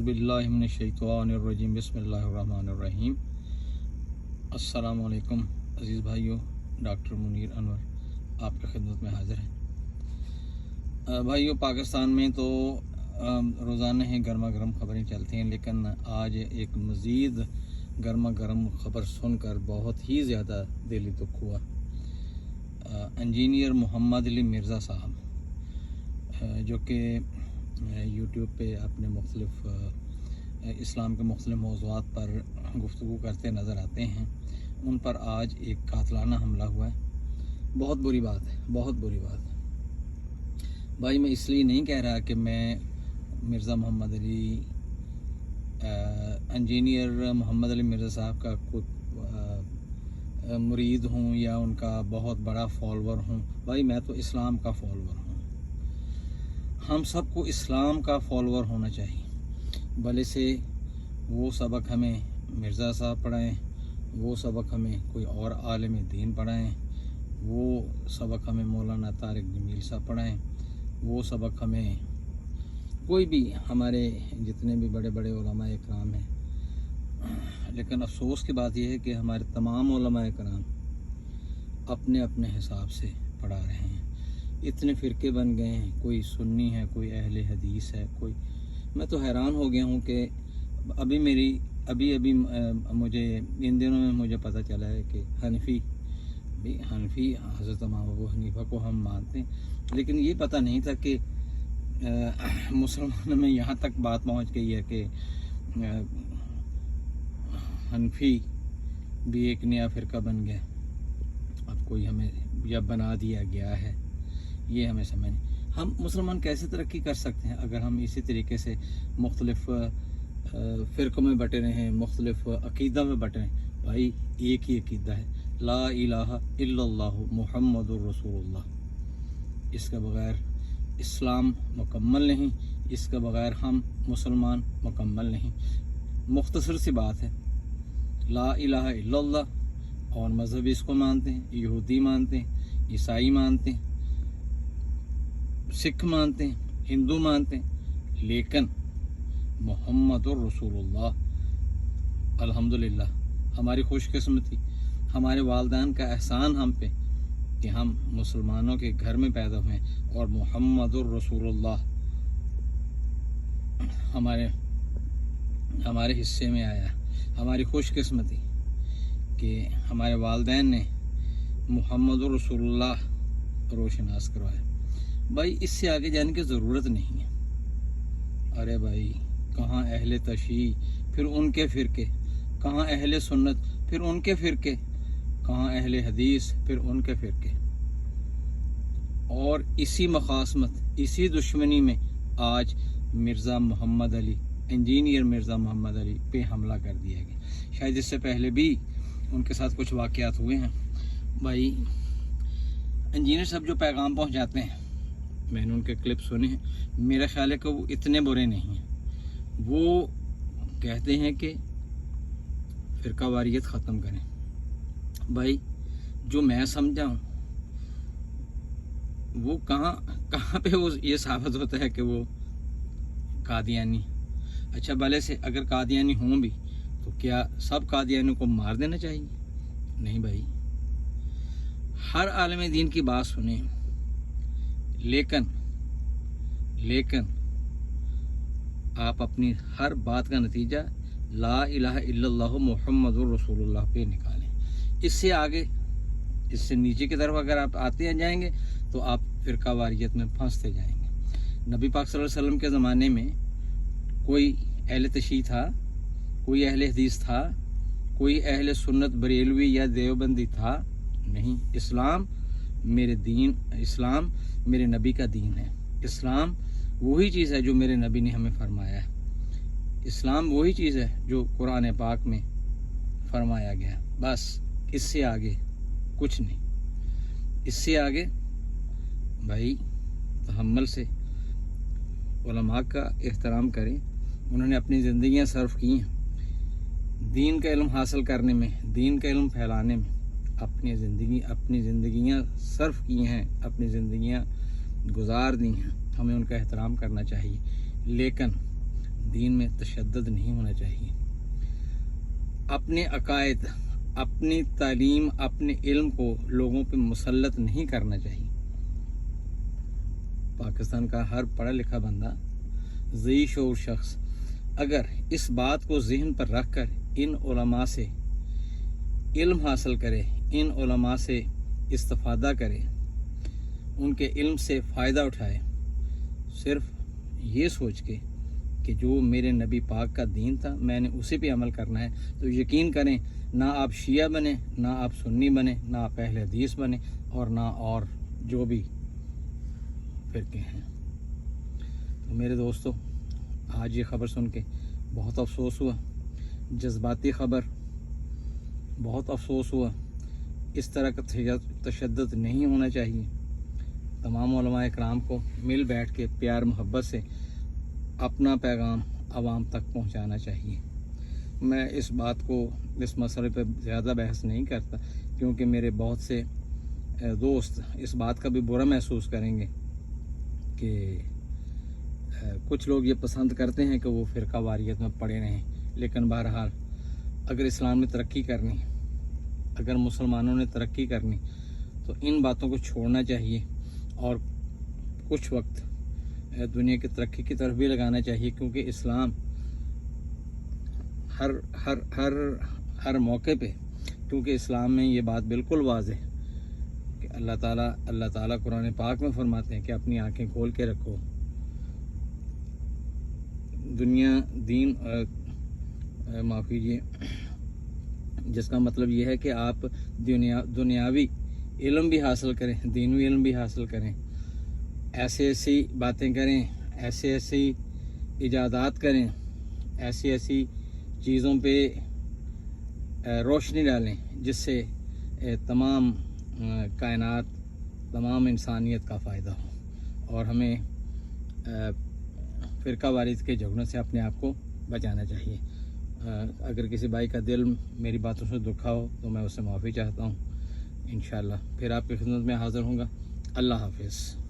औज़ुबिल्लाहि मिनश्शैतानिर्रजीम बिस्मिल्लाहिर्रहमानिर्रहीम। अस्सलामु अलैकुम अज़ीज़ भाइयों, डॉक्टर मुनीर अनवर आपकी खिदमत में हाज़िर है। भाइयों, पाकिस्तान में तो रोज़ाना ही गर्मा गर्म ख़बरें चलती हैं, लेकिन आज एक मज़ीद गर्मा गर्म ख़बर सुनकर बहुत ही ज़्यादा दिली दुख हुआ। इंजीनियर मोहम्मद अली मिर्ज़ा साहब, जो कि यूट्यूब पे अपने मुख्तलिफ़ इस्लाम के मुख्तलिफ़ मौज़ूआत पर गुफ्तगू करते नज़र आते हैं, उन पर आज एक कातलाना हमला हुआ है। बहुत बुरी बात है, बहुत बुरी बात है भाई। मैं इसलिए नहीं कह रहा कि मैं मिर्ज़ा मोहम्मद अली इंजीनियर मोहम्मद अली मिर्ज़ा साहब का कोई मुरीद हूँ या उनका बहुत बड़ा फॉलोअर हूँ। भाई मैं तो इस्लाम का फॉलोअर हूँ। हम सबको इस्लाम का फॉलोअर होना चाहिए। भले से वो सबक हमें मिर्ज़ा साहब पढ़ाएँ, वो सबक हमें कोई और आलिम दीन पढ़ाएँ, वो सबक हमें मौलाना तारिक जमील साहब पढ़ाएँ, वो सबक हमें कोई भी हमारे जितने भी बड़े बड़े उलमा इकराम हैं। लेकिन अफसोस की बात यह है कि हमारे तमाम उलमा इकराम अपने अपने हिसाब से पढ़ा रहे हैं। इतने फ़िरके बन गए हैं, कोई सुन्नी है, कोई अहले हदीस है, कोई। मैं तो हैरान हो गया हूँ कि अभी मुझे इन दिनों में मुझे पता चला है कि हनफी हज़रत इमाम अबू हनीफा को हम मानते हैं, लेकिन ये पता नहीं था कि मुसलमानों में यहाँ तक बात पहुँच गई है कि हनफी भी एक नया फ़िरका बन गया। अब कोई हमें या बना दिया गया है, ये हमें समझ नहीं। हम मुसलमान कैसे तरक्की कर सकते हैं अगर हम इसी तरीके से मुख्तलिफ़ फ़िरक़ों में बटे रहें, मुख्तलिफ़ अक़ीदा में बटे रहें। भाई एक ही अक़ीदा है, ला इलाहा इल्लल्लाहु मुहम्मदुर रसूलुल्लाह। इसके बग़ैर इस्लाम मुकम्मल नहीं, इसके बग़ैर हम मुसलमान मुकम्मल नहीं। मुख्तसर सी बात है, ला इलाहा इल्लल्लाह। और मज़हब इसको मानते हैं, यहूदी मानते हैं, ईसाई मानते हैं, सिख मानते हैं, हिंदू मानते हैं, लेकिन मुहम्मदुर रसूलुल्लाह, अल्हम्दुलिल्लाह हमारी खुशकिस्मती, हमारे वालिदैन का एहसान हम पे कि हम मुसलमानों के घर में पैदा हुए और मुहम्मदुर रसूलुल्लाह हमारे हिस्से में आया। हमारी खुशकिस्मती कि हमारे वालिदैन ने मुहम्मदुर रसूलुल्लाह रोशनास करवाया। भाई इससे आगे जाने की ज़रूरत नहीं है। अरे भाई, कहाँ अहले तशय्यी फिर उनके फ़िरके, कहाँ अहले सुन्नत फिर उनके फ़िरके, कहाँ अहले हदीस फिर उनके फ़िरके। और इसी मखासमत, इसी दुश्मनी में आज मिर्ज़ा मोहम्मद अली, इंजीनियर मिर्ज़ा मोहम्मद अली पे हमला कर दिया गया। शायद इससे पहले भी उनके साथ कुछ वाक़यात हुए हैं। भाई इंजीनियर साहब जो पैगाम पहुँचाते हैं, मैंने उनके क्लिप सुने हैं, मेरा ख्याल है कि वो इतने बुरे नहीं हैं। वो कहते हैं कि फ़िरका वारियत ख़त्म करें। भाई जो मैं समझा हूँ वो कहाँ पे वो ये साबित होता है कि वो कादियानी। अच्छा, भले से अगर कादियानी हों भी तो क्या सब कादियानियों को मार देना चाहिए? नहीं भाई, हर आलिम दीन की बात सुने, लेकिन आप अपनी हर बात का नतीजा ला इलाहा इल्लल्लाहु मुहम्मदुर रसूलुल्लाह पे निकालें। इससे नीचे की तरफ अगर आप आते जाएंगे तो आप फ़िरका वारियत में फंसते जाएंगे। नबी पाक सल्लल्लाहु अलैहि वसल्लम के ज़माने में कोई अहले तशय्यी था, कोई अहले हदीस था, कोई अहले सुन्नत बरेलवी या देवबंदी था? नहीं। इस्लाम मेरे नबी का दीन है। इस्लाम वही चीज़ है जो मेरे नबी ने हमें फरमाया है। इस्लाम वही चीज़ है जो कुरान पाक में फरमाया गया। बस इससे आगे कुछ नहीं। इससे आगे भाई तहम्मुल से उलमा का एहतराम करें। उन्होंने अपनी ज़िंदगियाँ सर्फ की हैं दीन का इल्म हासिल करने में, दीन का इल्म फैलाने में। अपनी ज़िंदगियाँ सर्फ की हैं, अपनी ज़िंदगियाँ गुजार दी हैं। हमें उनका एहतराम करना चाहिए, लेकिन दीन में तशद्दुद नहीं होना चाहिए। अपने अकायद, अपनी तालीम, अपने इल्म को लोगों पे मुसल्लत नहीं करना चाहिए। पाकिस्तान का हर पढ़ा लिखा बंदा, ज़ी शऊर शख्स अगर इस बात को ज़हन पर रख कर इन उलमा से इल्म हासिल करे, इन उलमा से इस्तिफ़ादा करे, उनके इल्म से फ़ायदा उठाए, सिर्फ ये सोच के कि जो मेरे नबी पाक का दीन था मैंने उसी पे अमल करना है, तो यकीन करें ना आप शिया बने, ना आप सुन्नी बने, ना आप अहले हदीस बने, और ना और जो भी फ़िरके हैं। तो मेरे दोस्तों, आज ये ख़बर सुन के बहुत अफसोस हुआ, जज्बाती ख़बर, बहुत अफसोस हुआ। इस तरह का तशद्दुद नहीं होना चाहिए। तमाम उलमा इकराम को मिल बैठ के प्यार मोहब्बत से अपना पैगाम आवाम तक पहुंचाना चाहिए। मैं इस बात को, इस मसले पर ज़्यादा बहस नहीं करता, क्योंकि मेरे बहुत से दोस्त इस बात का भी बुरा महसूस करेंगे कि कुछ लोग ये पसंद करते हैं कि वो फ़िरका वारियत में पड़े रहें। लेकिन बहरहाल अगर इस्लाम ने तरक्की करनी, अगर मुसलमानों ने तरक्की करनी, तो इन बातों को छोड़ना चाहिए और कुछ वक्त दुनिया की तरक्की की तरफ भी लगाना चाहिए, क्योंकि इस्लाम हर हर हर हर मौके पे, क्योंकि इस्लाम में ये बात बिल्कुल वाज़ेह है कि अल्लाह ताला कुरान पाक में फरमाते हैं कि अपनी आंखें खोल के रखो। दुनिया दीन माफ़ कीजिए, जिसका मतलब ये है कि आप दुनियावी इल्म भी हासिल करें, दीनी इल्म भी हासिल करें, ऐसी बातें करें, ऐसी इजादात करें, ऐसी चीज़ों पे रोशनी डालें जिससे तमाम कायनात, तमाम इंसानियत का फ़ायदा हो, और हमें फ़िरका वारियत के झगड़ों से अपने आप को बचाना चाहिए। अगर किसी भाई का दिल मेरी बातों से दुखा हो तो मैं उससे माफ़ी चाहता हूँ। इंशाअल्लाह फिर आपकी खिदमत में हाज़िर होऊंगा। अल्लाह हाफ़िज़।